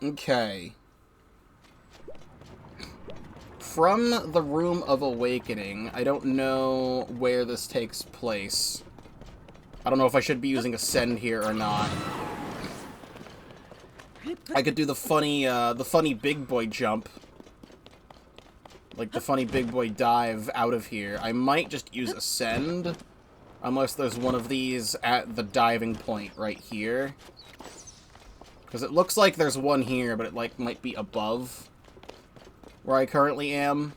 Okay. From the Room of Awakening, I don't know where this takes place. I don't know if I should be using Ascend here or not. I could do the funny big boy jump. Like the funny big boy dive out of here. I might just use Ascend. Unless there's one of these at the diving point right here. Because it looks like there's one here, but it like might be above where I currently am.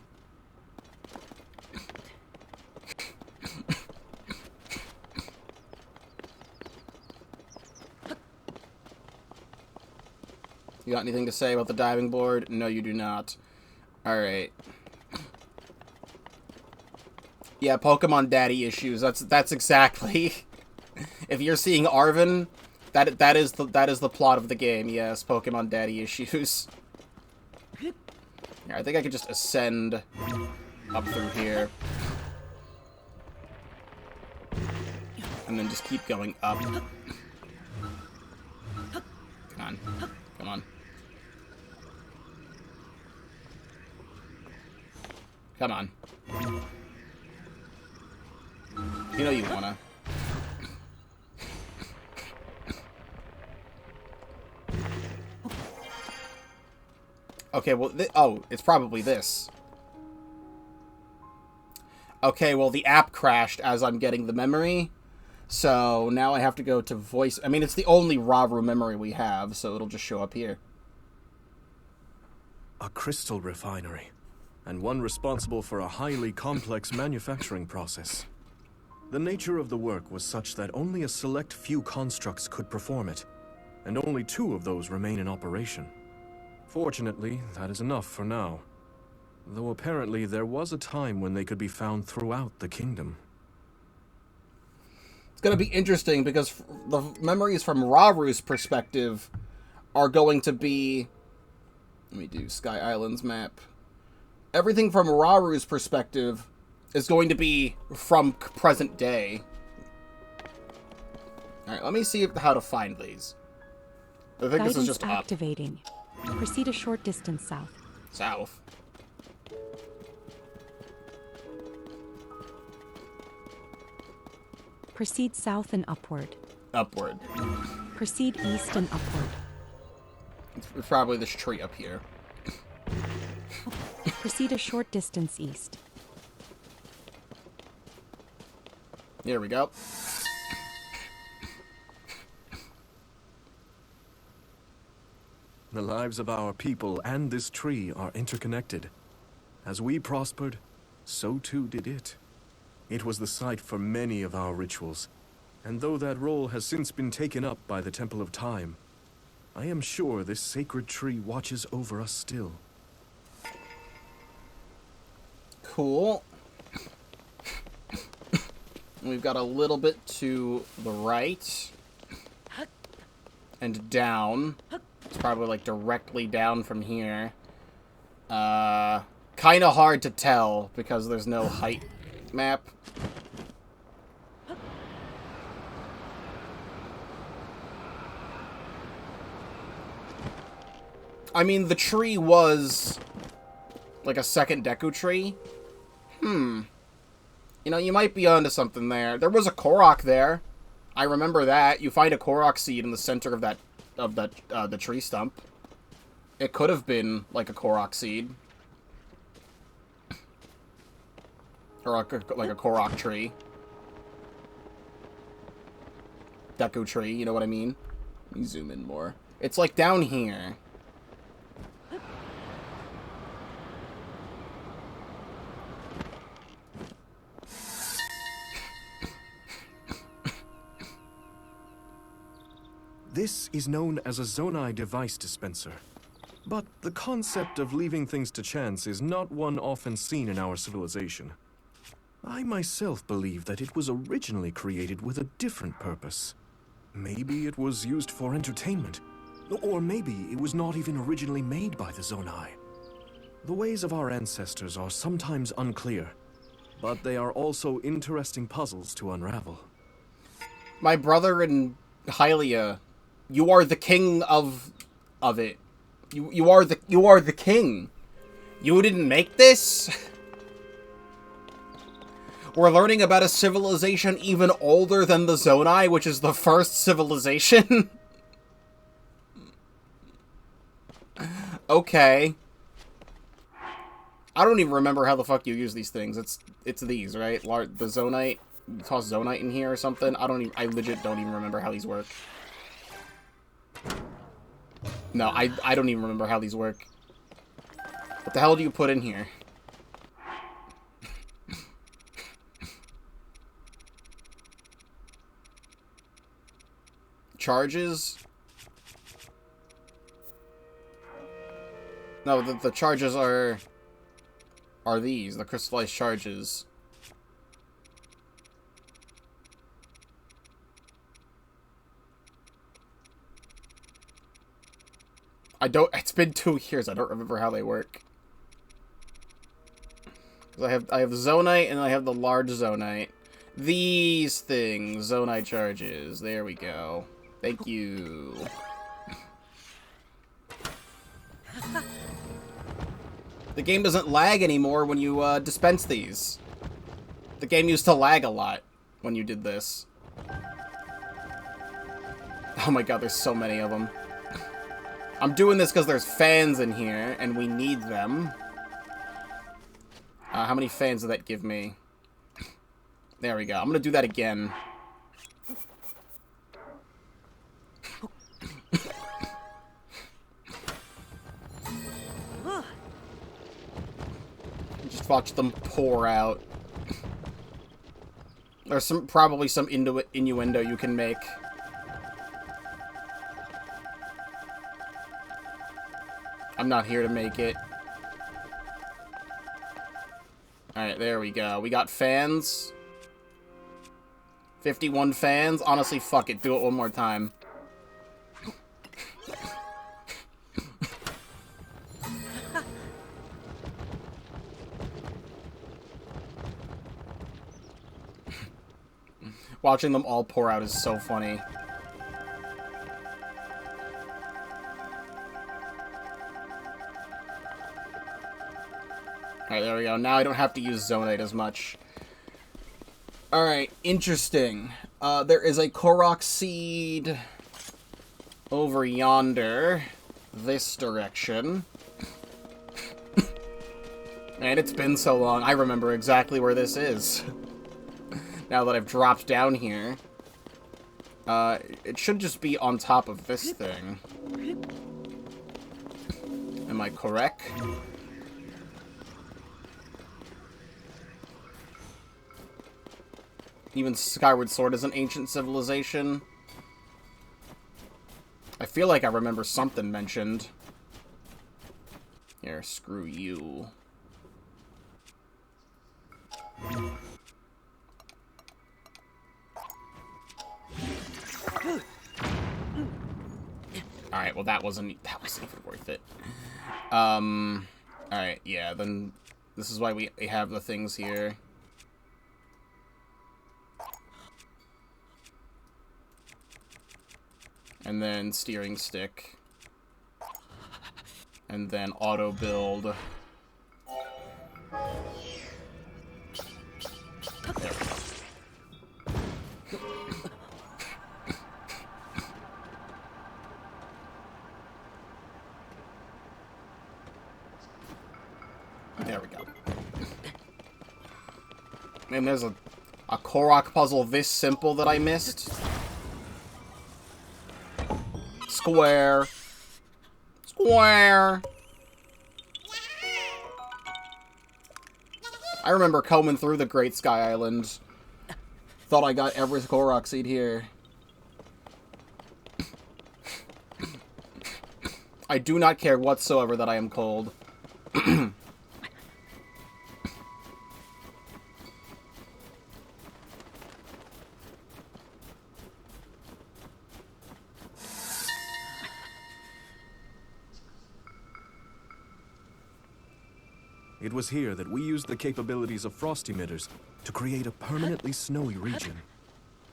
You got anything to say about the diving board? No, you do not. Alright. Yeah, Pokemon daddy issues. That's exactly. If you're seeing Arvin, that is the plot of the game. Yes, Pokemon daddy issues. Yeah, I think I could just ascend up through here. And then just keep going up. Come on. Come on. Come on. You know you wanna. Okay, well, oh, it's probably this. Okay, well, the app crashed as I'm getting the memory. So now I have to go to voice. I mean, it's the only Rauru memory we have, so it'll just show up here. A crystal refinery, and one responsible for a highly complex manufacturing process. The nature of the work was such that only a select few constructs could perform it, and only 2 of those remain in operation. Fortunately, that is enough for now. Though apparently there was a time when they could be found throughout the kingdom. It's going to be interesting because the memories from Rauru's perspective are going to be... Let me do Sky Islands map. Everything from Rauru's perspective is going to be from present day. Alright, let me see how to find these. I think this is just activating. Up. Proceed a short distance south. South. Proceed south and upward. Upward. Proceed east and upward. It's probably this tree up here. Proceed a short distance east. There we go. The lives of our people and this tree are interconnected. As we prospered, so too did it. It was the site for many of our rituals, and though that role has since been taken up by the Temple of Time, I am sure this sacred tree watches over us still. Cool. We've got a little bit to the right. And down. It's probably like directly down from here. Kind of hard to tell because there's no height map. I mean, the tree was like a second Deku tree. You know, you might be onto something there. There was a Korok there. I remember that. You find a Korok seed in the center of the tree stump. It could have been like a Korok seed. Or like a Korok tree. Deku tree, you know what I mean? Let me zoom in more. It's like down here. This is known as a Zonai device dispenser. But the concept of leaving things to chance is not one often seen in our civilization. I myself believe that it was originally created with a different purpose. Maybe it was used for entertainment, or maybe it was not even originally made by the Zonai. The ways of our ancestors are sometimes unclear, but they are also interesting puzzles to unravel. My brother and Hylia, you are the king of it. You are the king. You didn't make this? We're learning about a civilization even older than the Zonai, which is the first civilization. Okay. I don't even remember how the fuck you use these things. It's these, right? The Zonite. You toss Zonite in here or something. I legit don't even remember how these work. No, I don't even remember how these work. What the hell do you put in here? Charges? No, the charges are these, the crystallized charges. It's been 2 years, I don't remember how they work. I have Zonite and I have the large Zonite. These things, Zonite charges. There we go. Thank you. The game doesn't lag anymore when you dispense these. The game used to lag a lot when you did this. Oh my god, there's so many of them. I'm doing this because there's fans in here, and we need them. How many fans did that give me? There we go. I'm gonna do that again. Just watch them pour out. There's probably some innuendo you can make. I'm not here to make it. Alright, there we go. We got fans. 51 fans. Honestly, fuck it. Do it one more time. Watching them all pour out is so funny. Alright, there we go. Now I don't have to use Zonite as much. Alright, interesting. There is a Korok seed over yonder. This direction. Man, it's been so long. I remember exactly where this is. Now that I've dropped down here. It should just be on top of this thing. Am I correct? Even Skyward Sword is an ancient civilization. I feel like I remember something mentioned. Here, screw you. Alright, well that wasn't even worth it. Alright, yeah, then this is why we have the things here. And then steering stick. And then auto build. There we go. There we go. And there's a Korok puzzle this simple that I missed. Square. Square. I remember combing through the Great Sky Island. Thought I got every Korok seed here. I do not care whatsoever that I am cold. It was here that we used the capabilities of frost emitters to create a permanently snowy region.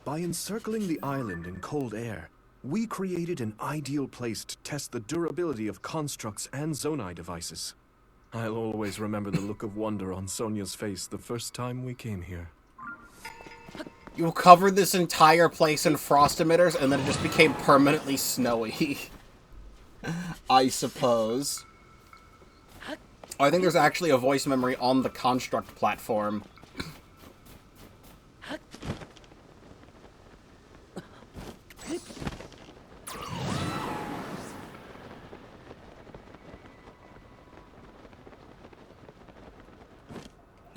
By encircling the island in cold air, We created an ideal place to test the durability of constructs and Zonai devices. I'll always remember the look of wonder on Sonia's face the first time we came here. You covered this entire place in frost emitters, and then it just became permanently snowy. I suppose. I think there's actually a voice memory on the construct platform.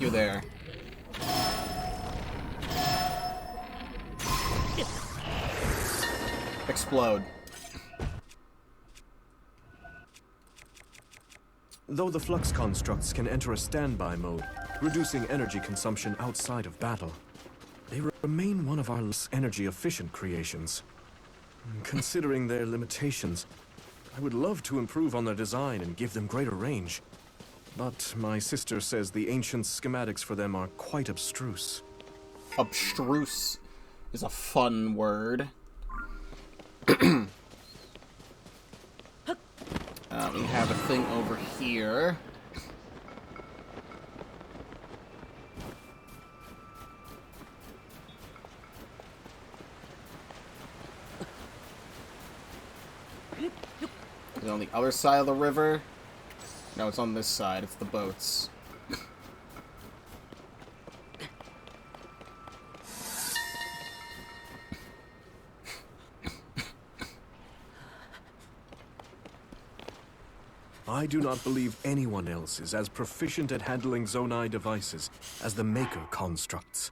You there. Explode. Though the flux constructs can enter a standby mode, reducing energy consumption outside of battle, they remain one of our less energy-efficient creations. Considering their limitations, I would love to improve on their design and give them greater range. But my sister says the ancient schematics for them are quite abstruse. Abstruse is a fun word. We have a thing over here. Is it on the other side of the river? No, it's on this side. It's the boats. I do not believe anyone else is as proficient at handling Zonai devices as the Maker constructs.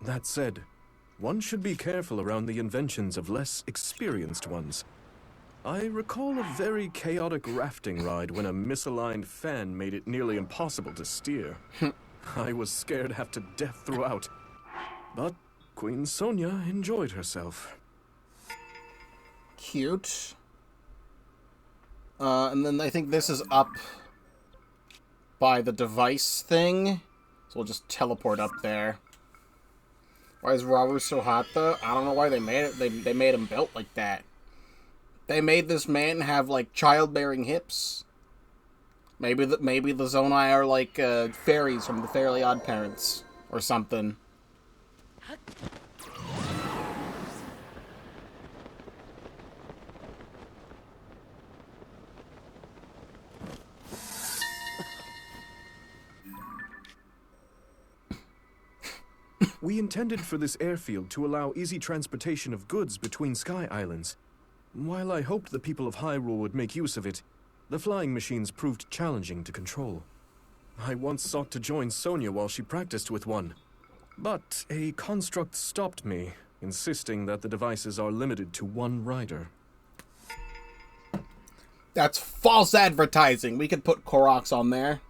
That said, one should be careful around the inventions of less experienced ones. I recall a very chaotic rafting ride when a misaligned fan made it nearly impossible to steer. I was scared half to death throughout. But Queen Sonia enjoyed herself. Cute. And then I think this is up by the device thing. So we'll just teleport up there. Why is Rauru so hot, though? I don't know why they made it. They made him built like that. They made this man have, like, childbearing hips. Maybe the Zonai are, like, fairies from the Fairly Odd Parents. Or something. We intended for this airfield to allow easy transportation of goods between Sky Islands. While I hoped the people of Hyrule would make use of it, the flying machines proved challenging to control. I once sought to join Sonia while she practiced with one, but a construct stopped me, insisting that the devices are limited to one rider. That's false advertising. We could put Koroks on there.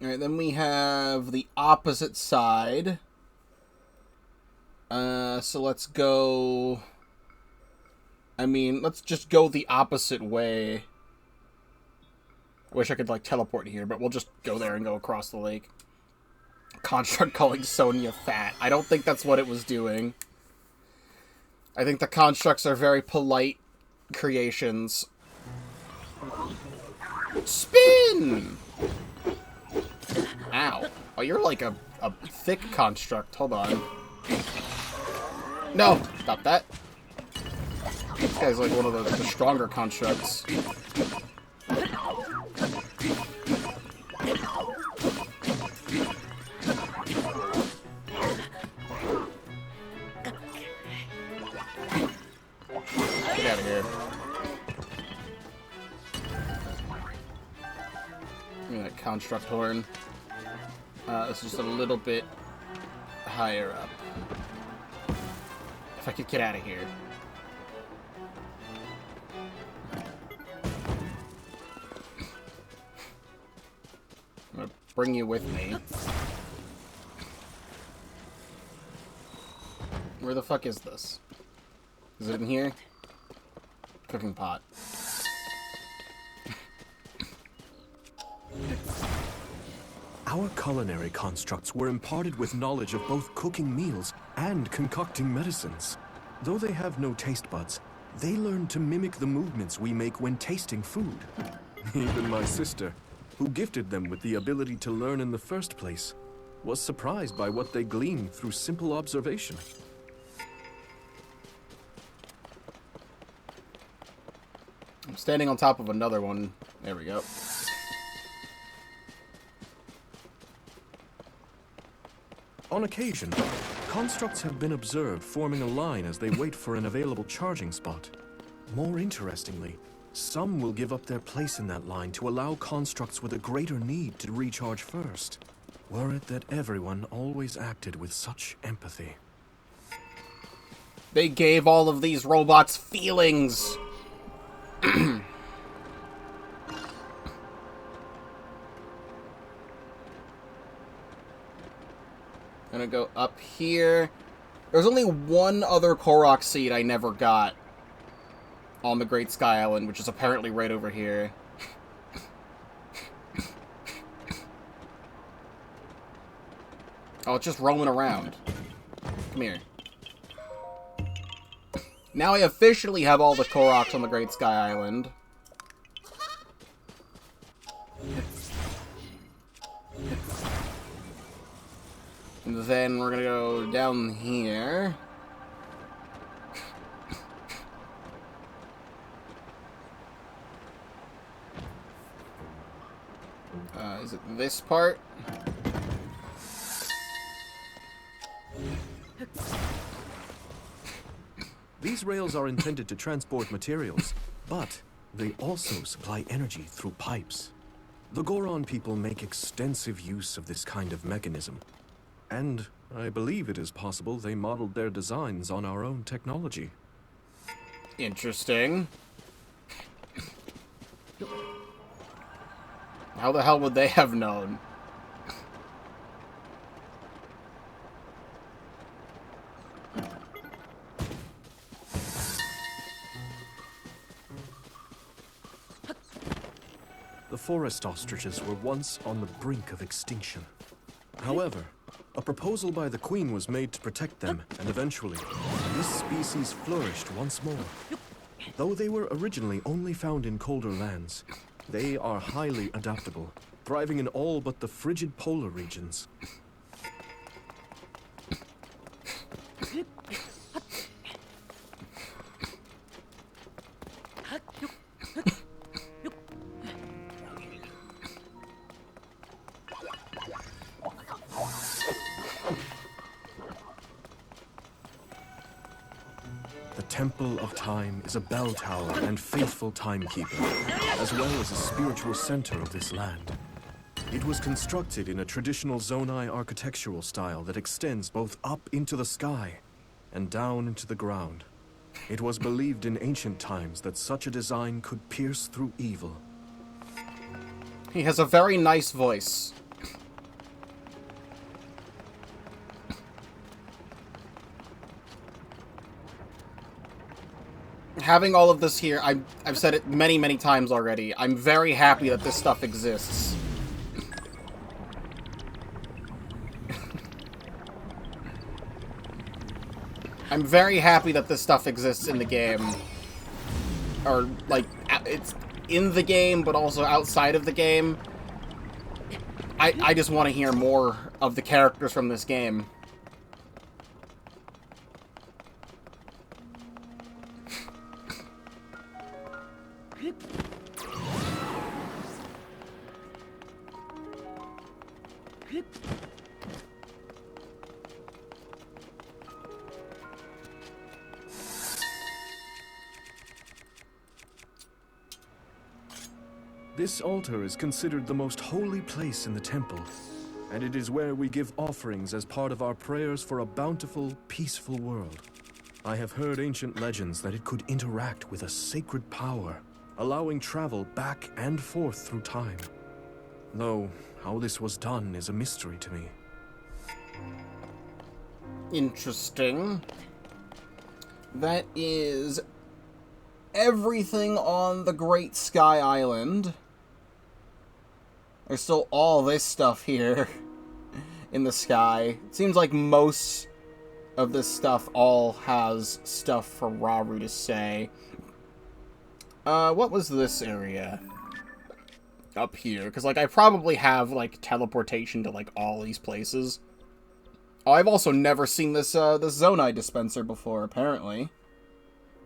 Alright, then we have the opposite side. So let's go... I mean, let's just go the opposite way. I wish I could, like, teleport here, but we'll just go there and go across the lake. Construct calling Sonia fat. I don't think that's what it was doing. I think the constructs are very polite creations. Spin! Ow. Oh, you're like a thick construct. Hold on. No! Stop that. This guy's like one of the stronger constructs. Get out of here. Give me that construct horn. It's just a little bit higher up. If I could get out of here. I'm gonna bring you with me. Where the fuck is this? Is it in here? Cooking pot. Our culinary constructs were imparted with knowledge of both cooking meals and concocting medicines. Though they have no taste buds, they learn to mimic the movements we make when tasting food. Even my sister, who gifted them with the ability to learn in the first place, was surprised by what they gleaned through simple observation. I'm standing on top of another one. There we go. On occasion, constructs have been observed forming a line as they wait for an available charging spot. More interestingly, some will give up their place in that line to allow constructs with a greater need to recharge first. Were it that everyone always acted with such empathy. They gave all of these robots feelings. Gonna go up here. There's only one other Korok seed I never got on the Great Sky Island, which is apparently right over here. Oh, it's just roaming around. Come here. Now I officially have all the Koroks on the Great Sky Island. And then we're gonna go down here. Is it this part? These rails are intended to transport materials, but they also supply energy through pipes. The Goron people make extensive use of this kind of mechanism. And I believe it is possible they modeled their designs on our own technology. Interesting. How the hell would they have known? The forest ostriches were once on the brink of extinction. However, a proposal by the Queen was made to protect them, and eventually, this species flourished once more. Though they were originally only found in colder lands, they are highly adaptable, thriving in all but the frigid polar regions. The Temple of Time is a bell tower and faithful timekeeper, as well as a spiritual center of this land. It was constructed in a traditional Zonai architectural style that extends both up into the sky and down into the ground. It was believed in ancient times that such a design could pierce through evil. He has a very nice voice. Having all of this here, I've said it many, many times already. I'm very happy that this stuff exists. I'm very happy that this stuff exists in the game. Or, like, it's in the game, but also outside of the game. I just want to hear more of the characters from this game. This altar is considered the most holy place in the temple, and it is where we give offerings as part of our prayers for a bountiful, peaceful world. I have heard ancient legends that it could interact with a sacred power, allowing travel back and forth through time. Though, how this was done is a mystery to me. Interesting. That is everything on the Great Sky Island. There's still all this stuff here in the sky. It seems like most of this stuff all has stuff for Rauru to say. What was this area? Up here, because, like, I probably have, like, teleportation to, like, all these places. Oh, I've also never seen this, this Zonai dispenser before, apparently.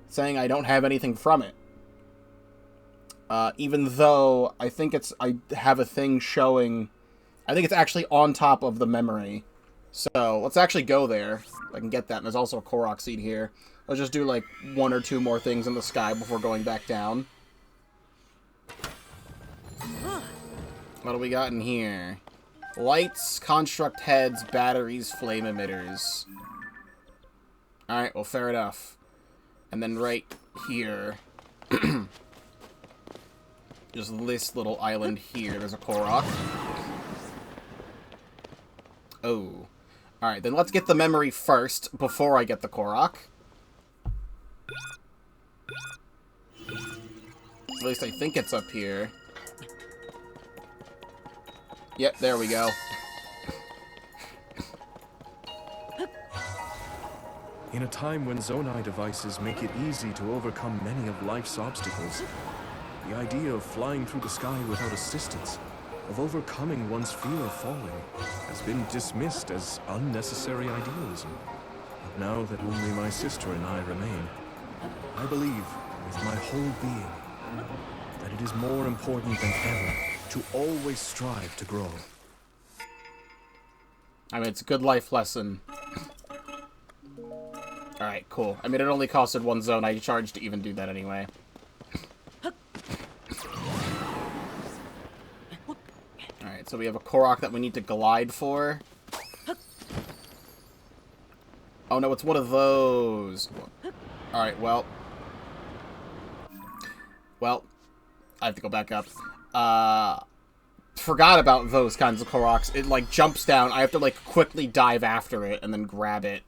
Saying I don't have anything from it. Even though I think I have a thing showing... I think it's actually on top of the memory. So, let's actually go there. I can get that, and there's also a Korok seed here. Let's just do, like, 1 or 2 more things in the sky before going back down. What do we got in here? Lights, construct heads, batteries, flame emitters. Alright, well, fair enough. And then right here... just this little island here, there's a Korok. Oh. Alright, then let's get the memory first, before I get the Korok. At least I think it's up here. Yep, there we go. In a time when Zonai devices make it easy to overcome many of life's obstacles, the idea of flying through the sky without assistance, of overcoming one's fear of falling, has been dismissed as unnecessary idealism. But now that only my sister and I remain, I believe, with my whole being, that it is more important than ever to always strive to grow. I mean, it's a good life lesson. Alright, cool. I mean, it only costed 1 zone. I charged to even do that anyway. Alright, so we have a Korok that we need to glide for. Oh no, it's one of those. Alright, well. Well, I have to go back up. Forgot about those kinds of Koroks. It, like, jumps down. I have to, like, quickly dive after it and then grab it.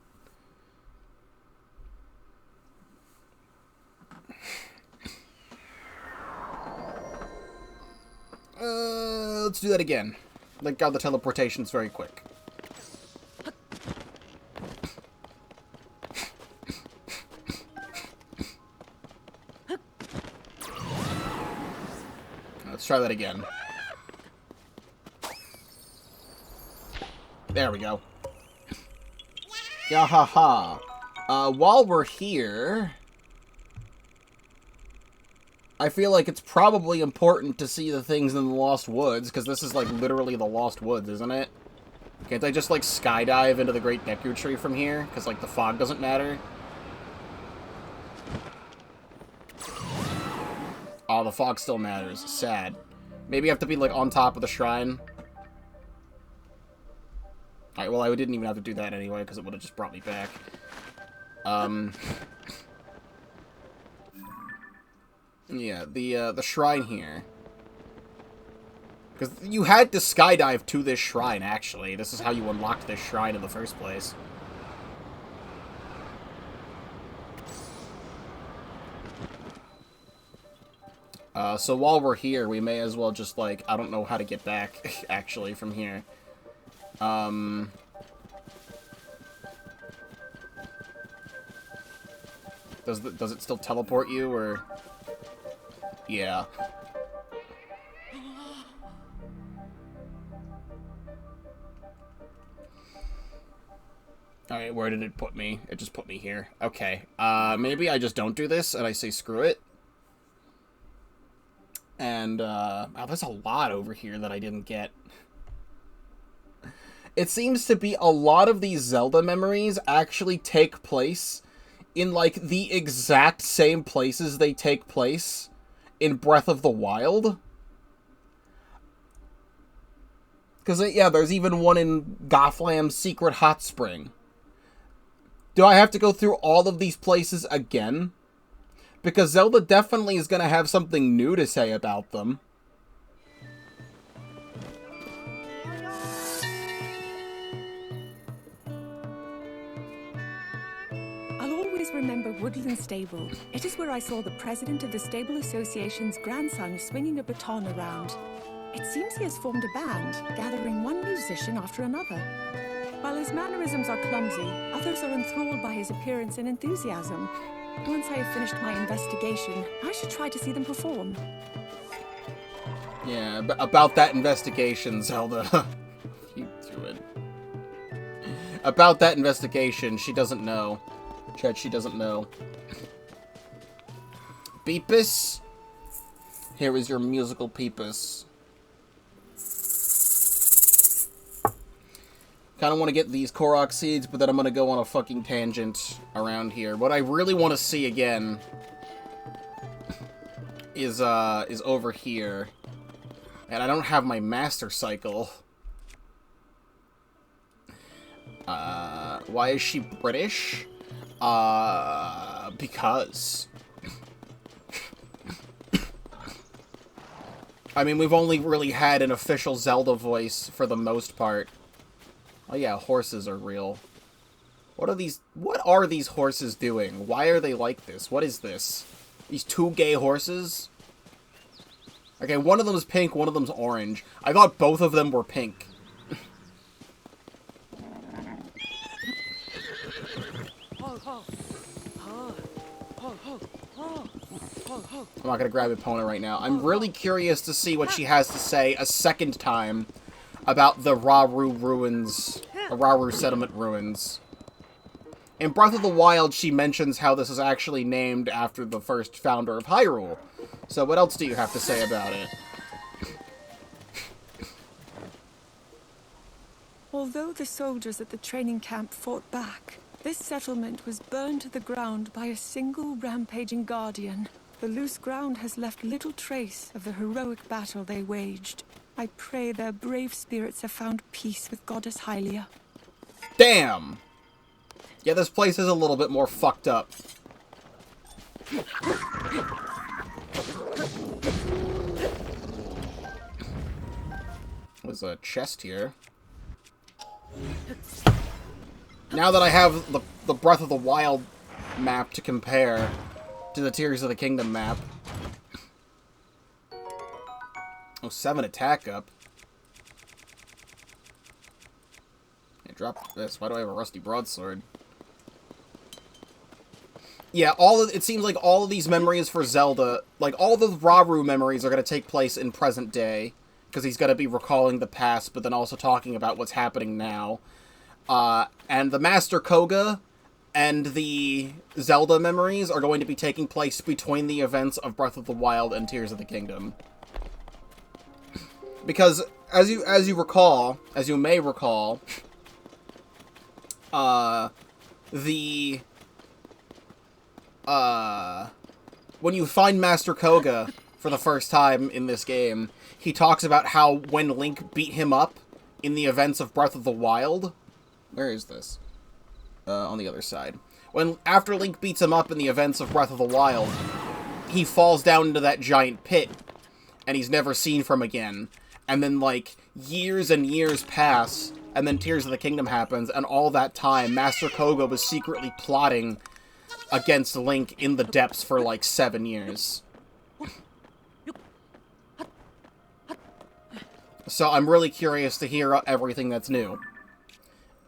Let's do that again. Thank God the teleportation's very quick. Let's try that again. There we go. Yahaha. While we're here... I feel like it's probably important to see the things in the Lost Woods, because this is, like, literally the Lost Woods, isn't it? Can't I just, like, skydive into the Great Deku Tree from here? Because, like, the fog doesn't matter? Oh, the fog still matters. Sad. Maybe I have to be, like, on top of the shrine. Alright, well, I didn't even have to do that anyway, because it would have just brought me back. Yeah, the shrine here. Because you had to skydive to this shrine, actually. This is how you unlocked this shrine in the first place. So while we're here, we may as well just, like, I don't know how to get back, actually, from here. Does it still teleport you, or... Yeah. Alright, where did it put me? It just put me here. Okay. Maybe I just don't do this, and I say screw it. And, wow, there's a lot over here that I didn't get. It seems to be a lot of these Zelda memories actually take place in, like, the exact same places they take place in Breath of the Wild. Because, yeah, there's even one in Gothlam's Secret Hot Spring. Do I have to go through all of these places again? Because Zelda definitely is going to have something new to say about them. I'll always remember Woodland Stable. It is where I saw the president of the Stable Association's grandson swinging a baton around. It seems he has formed a band, gathering one musician after another. While his mannerisms are clumsy, others are enthralled by his appearance and enthusiasm. Once I have finished my investigation, I should try to see them perform. Yeah, about that investigation, Zelda. What are you doing? About that investigation, she doesn't know. Chet, she doesn't know. Beepus? Here is your musical Peepus. Kind of want to get these Korok seeds, but then I'm going to go on a fucking tangent around here. What I really want to see again is over here. And I don't have my Master Cycle. Why is she British? Because. I mean, we've only really had an official Zelda voice for the most part. Oh yeah, horses are real. What are these horses doing? Why are they like this? What is this? These two gay horses? Okay, one of them is pink, one of them's orange. I thought both of them were pink. I'm not gonna grab Epona right now. I'm really curious to see what she has to say a second time about the Rauru ruins, Rauru settlement ruins. In Breath of the Wild, she mentions how this is actually named after the first founder of Hyrule. So what else do you have to say about it? Although the soldiers at the training camp fought back, this settlement was burned to the ground by a single rampaging guardian. The loose ground has left little trace of the heroic battle they waged. I pray their brave spirits have found peace with Goddess Hylia. Damn! Yeah, this place is a little bit more fucked up. There's a chest here. Now that I have the Breath of the Wild map to compare to the Tears of the Kingdom map. Oh, 7 attack up. Yeah, drop this. Why do I have a rusty broadsword? Yeah, it seems like all of these memories for Zelda, like all the Rauru memories are going to take place in present day, because he's going to be recalling the past, but then also talking about what's happening now. And the Master Kohga and the Zelda memories are going to be taking place between the events of Breath of the Wild and Tears of the Kingdom. Because, as you may recall, when you find Master Kohga for the first time in this game, he talks about how when Link beat him up in the events of Breath of the Wild... Where is this? On the other side. After Link beats him up in the events of Breath of the Wild, he falls down into that giant pit, and he's never seen from again. And then, like, years and years pass, and then Tears of the Kingdom happens, and all that time, Master Kohga was secretly plotting against Link in the depths for, like, 7 years. So I'm really curious to hear everything that's new.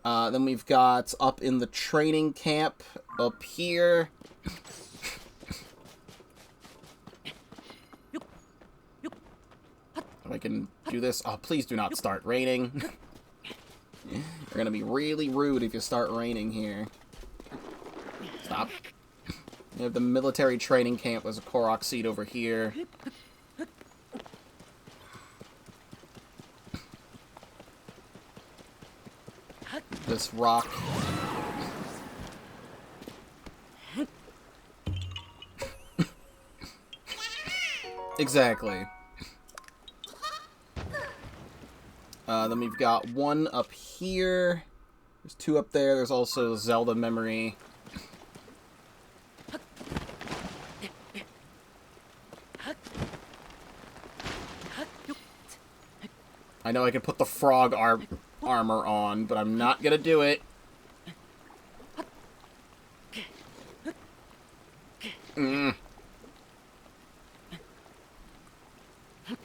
Then we've got up in the training camp up here. If I can do this. Oh, please do not start raining. You're gonna be really rude if you start raining here. Stop. We have the military training camp. There's a Korok seed over here. This rock. Exactly. Then we've got one up here. There's 2 up there. There's also Zelda memory. I know I can put the frog armor on, but I'm not gonna do it.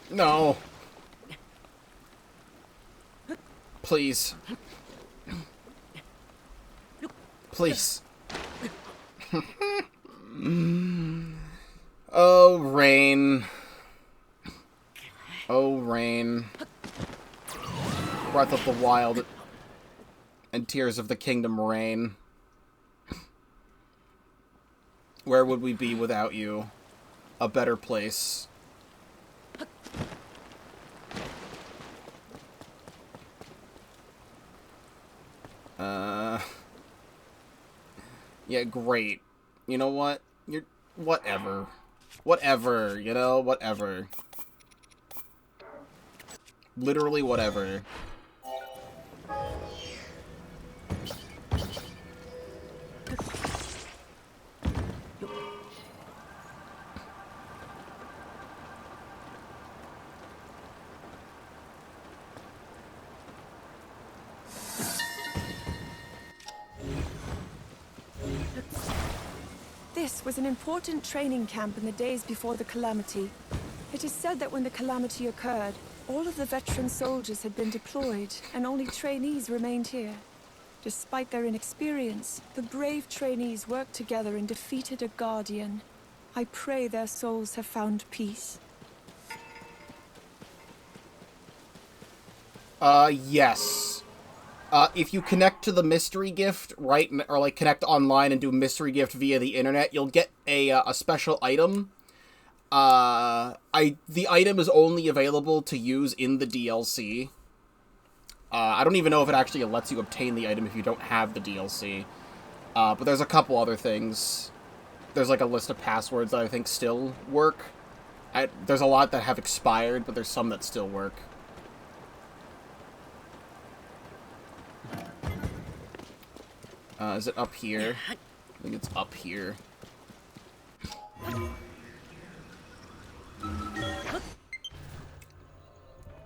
No. Please. Oh, rain. Oh, rain. Breath of the Wild and Tears of the Kingdom rain. Where would we be without you? A better place. Yeah, great. You know what? You're... whatever. Whatever, you know? Whatever. Literally whatever. This was an important training camp in the days before the Calamity. It is said that when the Calamity occurred, all of the veteran soldiers had been deployed, and only trainees remained here. Despite their inexperience, the brave trainees worked together and defeated a Guardian. I pray their souls have found peace. Yes. If you connect to the mystery gift, right, or like connect online and do mystery gift via the internet, you'll get a special item. The item is only available to use in the DLC. I don't even know if it actually lets you obtain the item if you don't have the DLC. But there's a couple other things. There's like a list of passwords that I think still work. There's a lot that have expired, but there's some that still work. Is it up here? I think it's up here.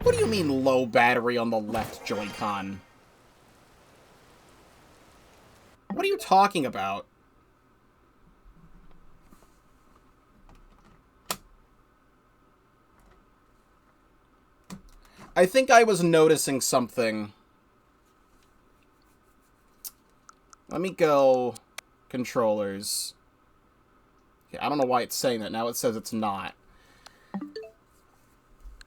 What do you mean low battery on the left Joy-Con? What are you talking about? I think I was noticing something. Let me go controllers. Okay, I don't know why it's saying that. Now it says it's not.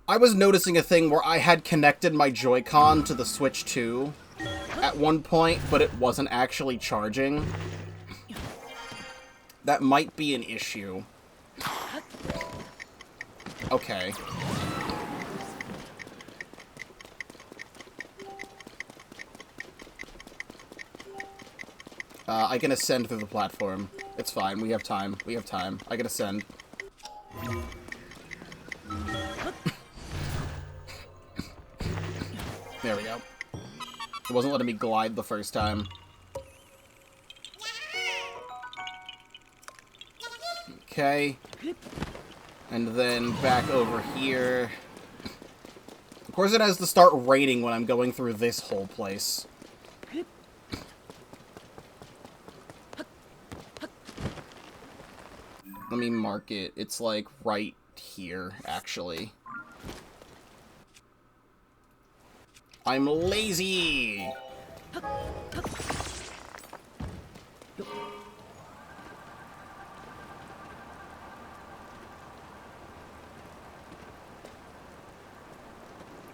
I was noticing a thing where I had connected my Joy-Con to the Switch 2 at one point, but it wasn't actually charging. That might be an issue. Okay. I can ascend through the platform. It's fine. We have time. We have time. I can ascend. There we go. It wasn't letting me glide the first time. Okay. And then back over here. Of course it has to start raining when I'm going through this whole place. Let me mark it. It's like right here, actually. I'm lazy!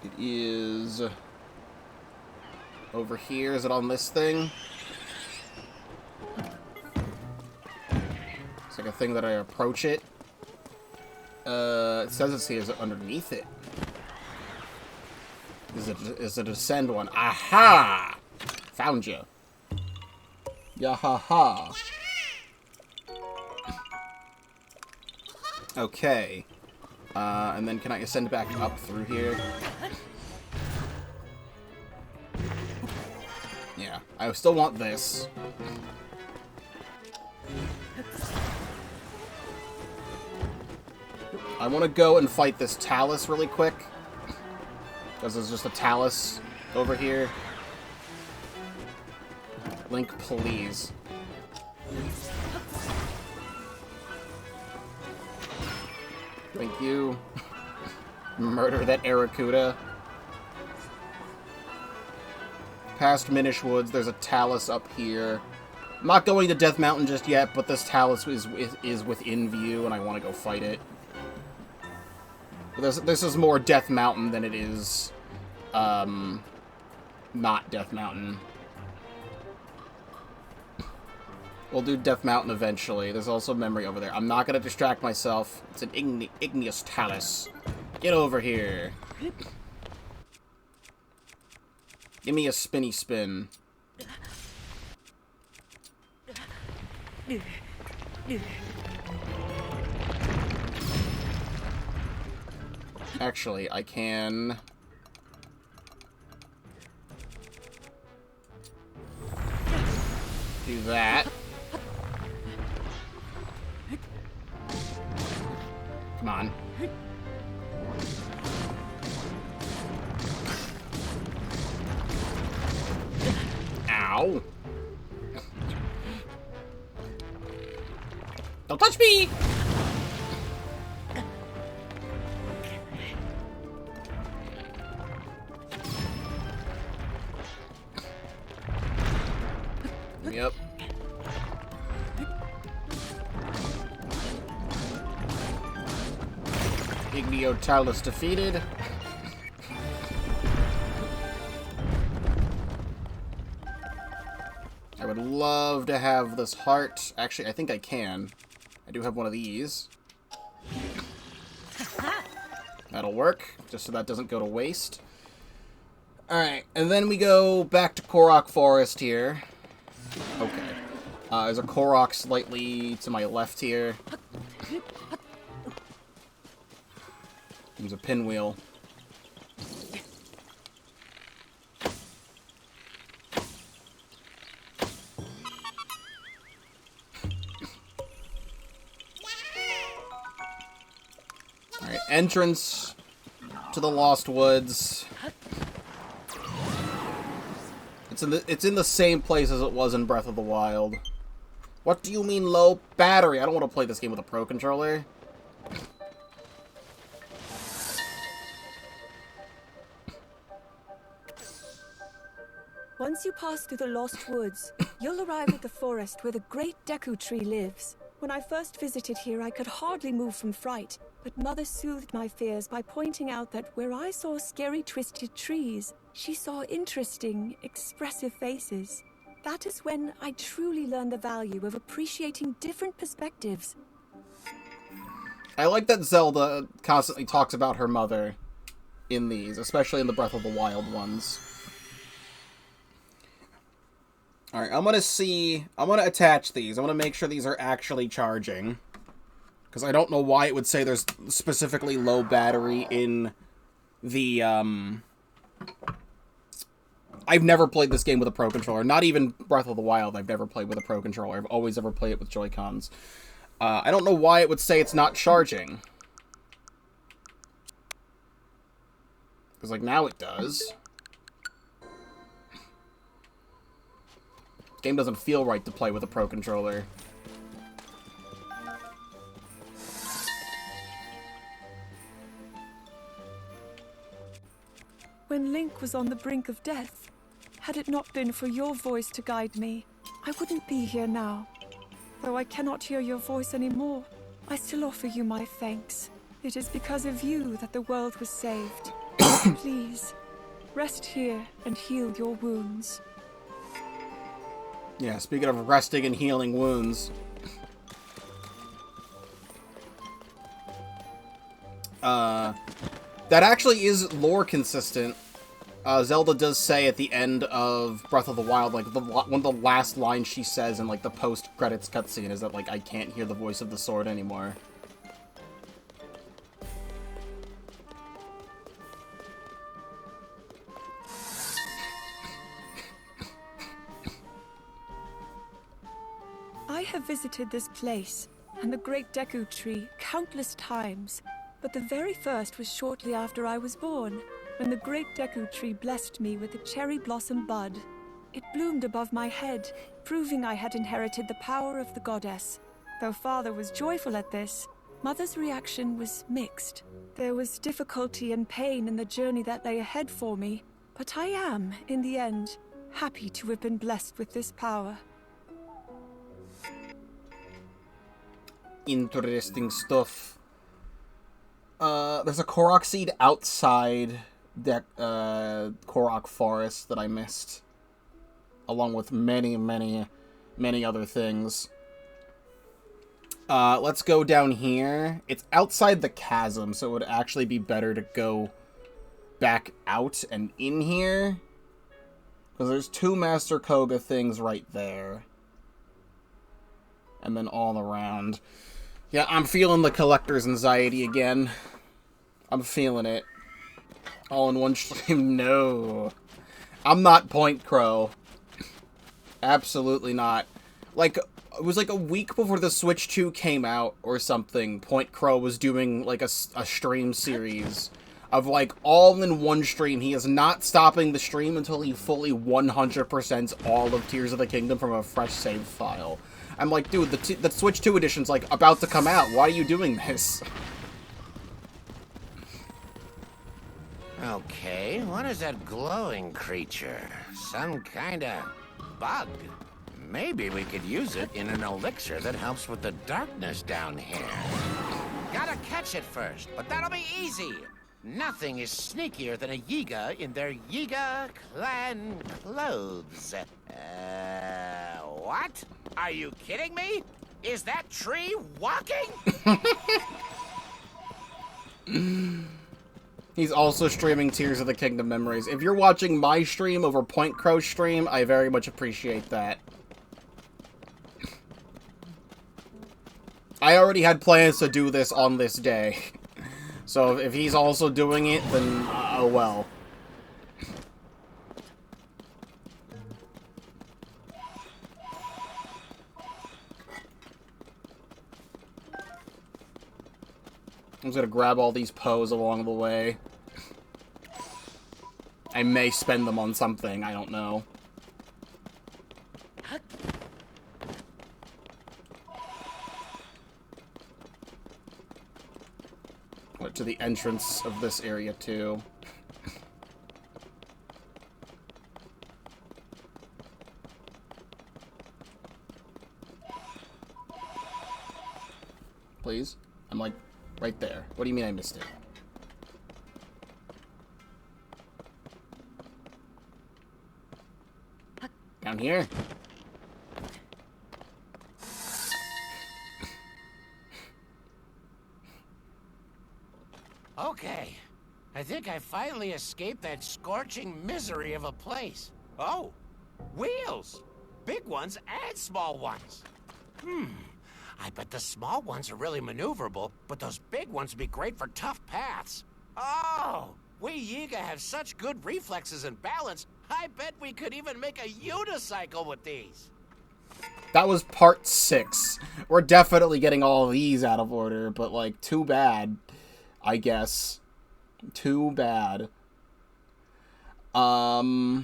It is over here. Is it on this thing? It's like a thing that I approach it. It says it's here. Is it underneath it? Is it a ascend one? Aha! Found you. Yahaha. Okay. And then can I ascend back up through here? Yeah. I still want this. I want to go and fight this TLoZ really quick. Because there's just a TLoZ over here. Link, please. Thank you. Murder that Aracuda. Past Minish Woods, there's a TLoZ up here. I'm not going to Death Mountain just yet, but this Talus is within view, and I want to go fight it. This is more Death Mountain than it is, not Death Mountain. We'll do Death Mountain eventually. There's also memory over there. I'm not going to distract myself. It's an igneous Talus. Get over here. Give me a spinny spin. Actually, I can... do that. Come on. Ow. Don't touch me! Yep. Igneo Talus defeated. I would love to have this heart. Actually, I think I can. I do have one of these. That'll work, just so that doesn't go to waste. Alright, and then we go back to Korok Forest here. Okay. There's a Korok slightly to my left here. There's a pinwheel. Alright, entrance to the Lost Woods. It's in the same place as it was in Breath of the Wild. What do you mean low battery? I don't want to play this game with a Pro Controller. Once you pass through the Lost Woods, you'll arrive at the forest where the great Deku Tree lives. When I first visited here, I could hardly move from fright, but Mother soothed my fears by pointing out that where I saw scary twisted trees, she saw interesting, expressive faces. That is when I truly learned the value of appreciating different perspectives. I like that Zelda constantly talks about her mother in these, especially in the Breath of the Wild ones. Alright, I'm gonna attach these. I want to make sure these are actually charging. Because I don't know why it would say there's specifically low battery in the, I've never played this game with a Pro Controller. Not even Breath of the Wild I've never played with a Pro Controller. I've always ever played it with Joy-Cons. I don't know why it would say it's not charging. Because, like, now it does. This game doesn't feel right to play with a Pro Controller. When Link was on the brink of death, had it not been for your voice to guide me, I wouldn't be here now. Though I cannot hear your voice anymore, I still offer you my thanks. It is because of you that the world was saved. Please, rest here and heal your wounds. Yeah, speaking of resting and healing wounds. That actually is lore consistent. Zelda does say at the end of Breath of the Wild, like, one of the last lines she says in, like, the post-credits cutscene is that, like, I can't hear the voice of the sword anymore. I have visited this place and the great Deku Tree countless times, but the very first was shortly after I was born, when the great Deku Tree blessed me with a cherry blossom bud. It bloomed above my head, proving I had inherited the power of the goddess. Though Father was joyful at this, Mother's reaction was mixed. There was difficulty and pain in the journey that lay ahead for me, but I am, in the end, happy to have been blessed with this power. interesting stuff. There's a Korok seed outside that Korok forest that I missed, along with many, many, many other things. Let's go down here. It's outside the chasm, so it would actually be better to go back out and in here. Because there's 2 Master Kohga things right there. And then all around. Yeah, I'm feeling the collector's anxiety again. I'm feeling it. All in one stream? No. I'm not Point Crow. Absolutely not. Like, it was like a week before the Switch 2 came out or something. Point Crow was doing like a stream series of like all in one stream. He is not stopping the stream until he fully 100%s all of Tears of the Kingdom from a fresh save file. I'm like, dude, the Switch 2 edition's like about to come out. Why are you doing this? Okay, what is that glowing creature? Some kind of bug. Maybe we could use it in an elixir that helps with the darkness down here. Gotta catch it first, but that'll be easy. Nothing is sneakier than a Yiga in their Yiga clan clothes. What? Are you kidding me? Is that tree walking? He's also streaming Tears of the Kingdom memories. If you're watching my stream over Point Crow's stream, I very much appreciate that. I already had plans to do this on this day. So if he's also doing it, then oh well. I'm just gonna grab all these Poes along the way. I may spend them on something, I don't know. To the entrance of this area too. Please? I'm like right there. What do you mean I missed it? Down here. Okay, I think I finally escaped that scorching misery of a place. Oh, wheels! Big ones and small ones. I bet the small ones are really maneuverable, but those big ones would be great for tough paths. Oh, we Yiga have such good reflexes and balance, I bet we could even make a unicycle with these. That was part 6. We're definitely getting all of these out of order, but like, too bad. I guess. Too bad. God,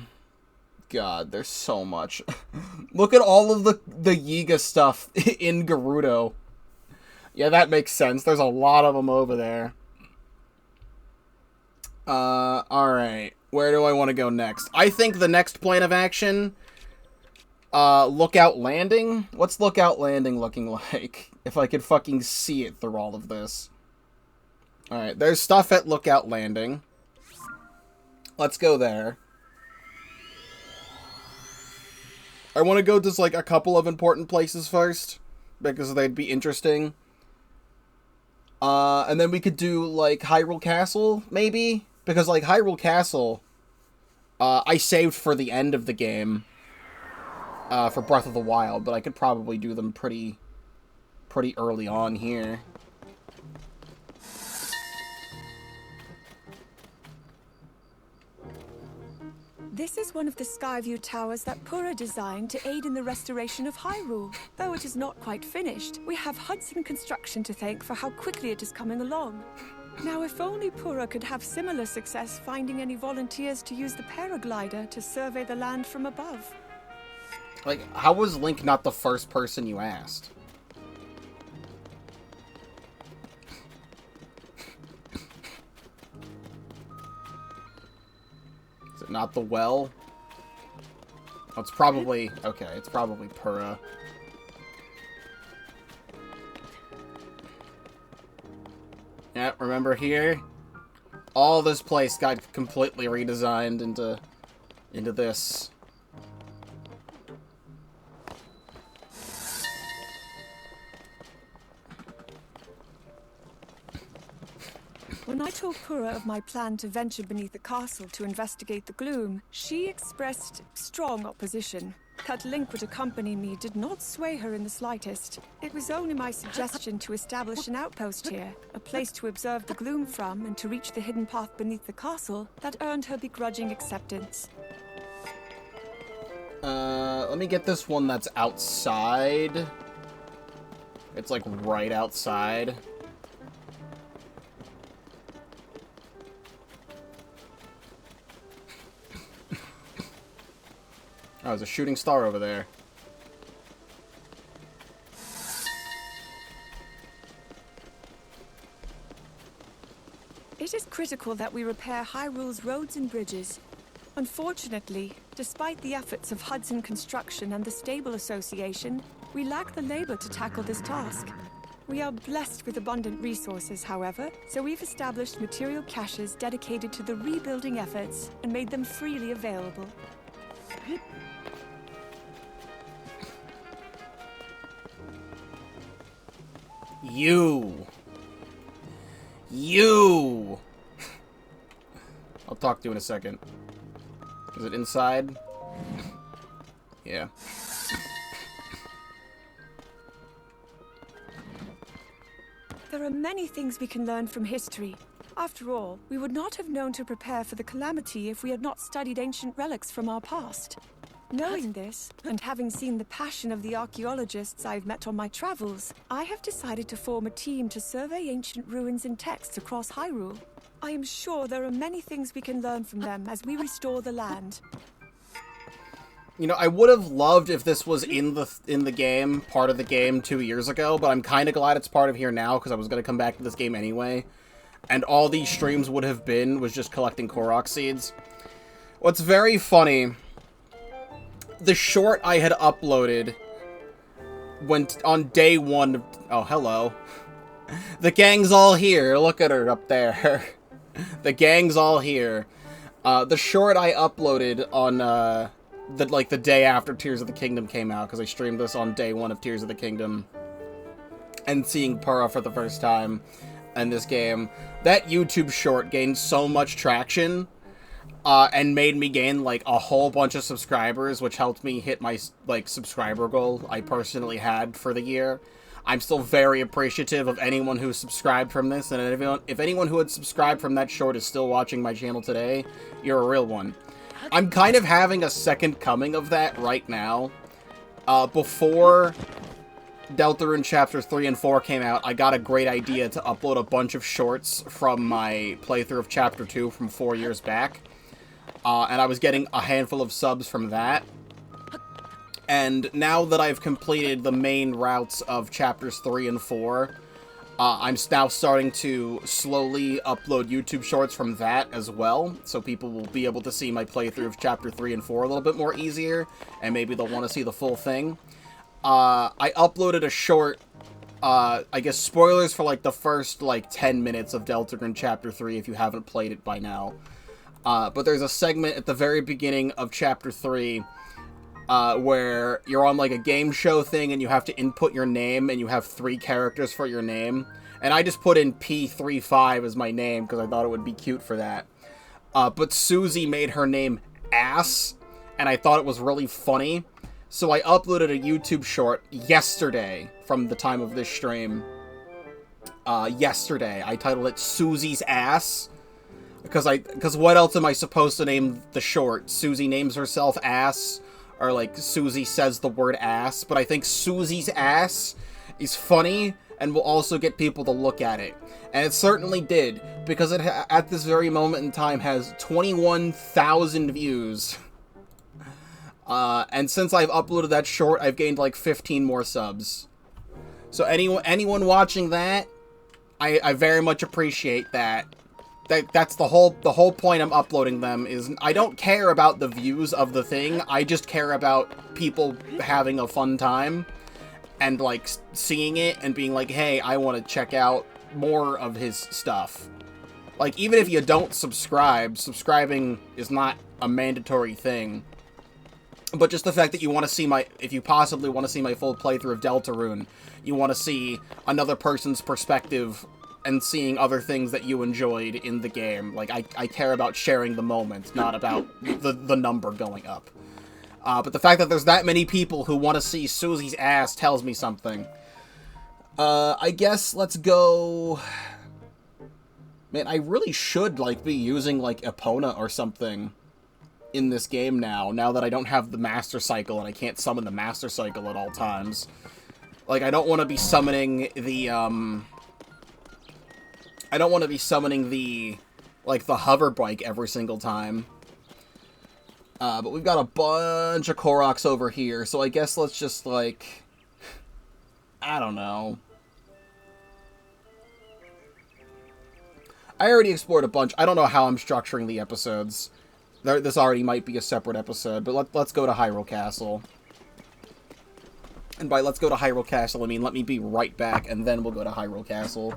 there's so much. Look at all of the Yiga stuff in Gerudo. Yeah, that makes sense. There's a lot of them over there. Alright. Where do I want to go next? I think the next plan of action... Lookout Landing? What's Lookout Landing looking like? If I could fucking see it through all of this. Alright, there's stuff at Lookout Landing. Let's go there. I want to go to, like, a couple of important places first, because they'd be interesting. And then we could do, like, Hyrule Castle, maybe? Because, like, Hyrule Castle, I saved for the end of the game, for Breath of the Wild, but I could probably do them pretty early on here. This is one of the Skyview towers that Purah designed to aid in the restoration of Hyrule. Though it is not quite finished, we have Hudson Construction to thank for how quickly it is coming along. Now, if only Purah could have similar success finding any volunteers to use the paraglider to survey the land from above. Like, how was Link not the first person you asked? Is it not the well? Oh, it's probably... Okay, it's probably Purah. Yeah, remember here? All this place got completely redesigned into this. When I told Pura of my plan to venture beneath the castle to investigate the gloom, she expressed strong opposition. That Link would accompany me did not sway her in the slightest. It was only my suggestion to establish an outpost here, a place to observe the gloom from and to reach the hidden path beneath the castle, that earned her begrudging acceptance. Let me get this one that's outside. It's like right outside. Oh, there's a shooting star over there. It is critical that we repair Hyrule's roads and bridges. Unfortunately, despite the efforts of Hudson Construction and the Stable Association, we lack the labor to tackle this task. We are blessed with abundant resources, however, so we've established material caches dedicated to the rebuilding efforts and made them freely available. You! I'll talk to you in a second. Is it inside? Yeah. There are many things we can learn from history. After all, we would not have known to prepare for the calamity if we had not studied ancient relics from our past. Knowing this, and having seen the passion of the archaeologists I've met on my travels, I have decided to form a team to survey ancient ruins and texts across Hyrule. I am sure there are many things we can learn from them as we restore the land. You know, I would have loved if this was in the game, part of the game 2 years ago, but I'm kind of glad it's part of here now, because I was going to come back to this game anyway. And all these streams would have been was just collecting Korok seeds. What's very funny, the short I had uploaded went on day one of... Oh, hello. The gang's all here. Look at her up there. The gang's all here. The short I uploaded on, the day after Tears of the Kingdom came out, because I streamed this on day one of Tears of the Kingdom. And seeing Pura for the first time in this game. That YouTube short gained so much traction, and made me gain, like, a whole bunch of subscribers, which helped me hit my, like, subscriber goal I personally had for the year. I'm still very appreciative of anyone who subscribed from this, and if anyone who had subscribed from that short is still watching my channel today, you're a real one. I'm kind of having a second coming of that right now. Before Deltarune Chapters 3 and 4 came out, I got a great idea to upload a bunch of shorts from my playthrough of Chapter 2 from 4 years back. And I was getting a handful of subs from that. And now that I've completed the main routes of Chapters 3 and 4, I'm now starting to slowly upload YouTube shorts from that as well, so people will be able to see my playthrough of Chapter 3 and 4 a little bit more easier, and maybe they'll want to see the full thing. I uploaded a short, I guess spoilers for, like, the first, like, 10 minutes of Deltarune Chapter 3 if you haven't played it by now. But there's a segment at the very beginning of Chapter 3 where you're on, like, a game show thing and you have to input your name and you have 3 characters for your name. And I just put in P35 as my name because I thought it would be cute for that. But Susie made her name Ass, and I thought it was really funny. So I uploaded a YouTube short yesterday from the time of this stream. Yesterday. I titled it Susie's Ass. Because what else am I supposed to name the short? Susie names herself Ass, or like Susie says the word ass, but I think Susie's Ass is funny and will also get people to look at it. And it certainly did, because it at this very moment in time has 21,000 views. And since I've uploaded that short, I've gained like 15 more subs. So anyone watching that, I very much appreciate that. That's the whole point I'm uploading them, is I don't care about the views of the thing, I just care about people having a fun time and like seeing it and being like, hey, I want to check out more of his stuff. Like, even if you don't subscribe, subscribing is not a mandatory thing. But just the fact that you want to see if you possibly want to see my full playthrough of Deltarune, you want to see another person's perspective and seeing other things that you enjoyed in the game. Like, I care about sharing the moment, not about the number going up. But the fact that there's that many people who want to see Susie's ass tells me something. I guess let's go... Man, I really should, like, be using, like, Epona or something in this game now that I don't have the Master Cycle and I can't summon the Master Cycle at all times. Like, I don't want to be summoning the, I don't want to be summoning the, like, the hover bike every single time. But we've got a bunch of Koroks over here, so I guess let's just, like... I don't know. I already explored a bunch. I don't know how I'm structuring the episodes. This already might be a separate episode, but let's go to Hyrule Castle. And by let's go to Hyrule Castle, I mean let me be right back, and then we'll go to Hyrule Castle.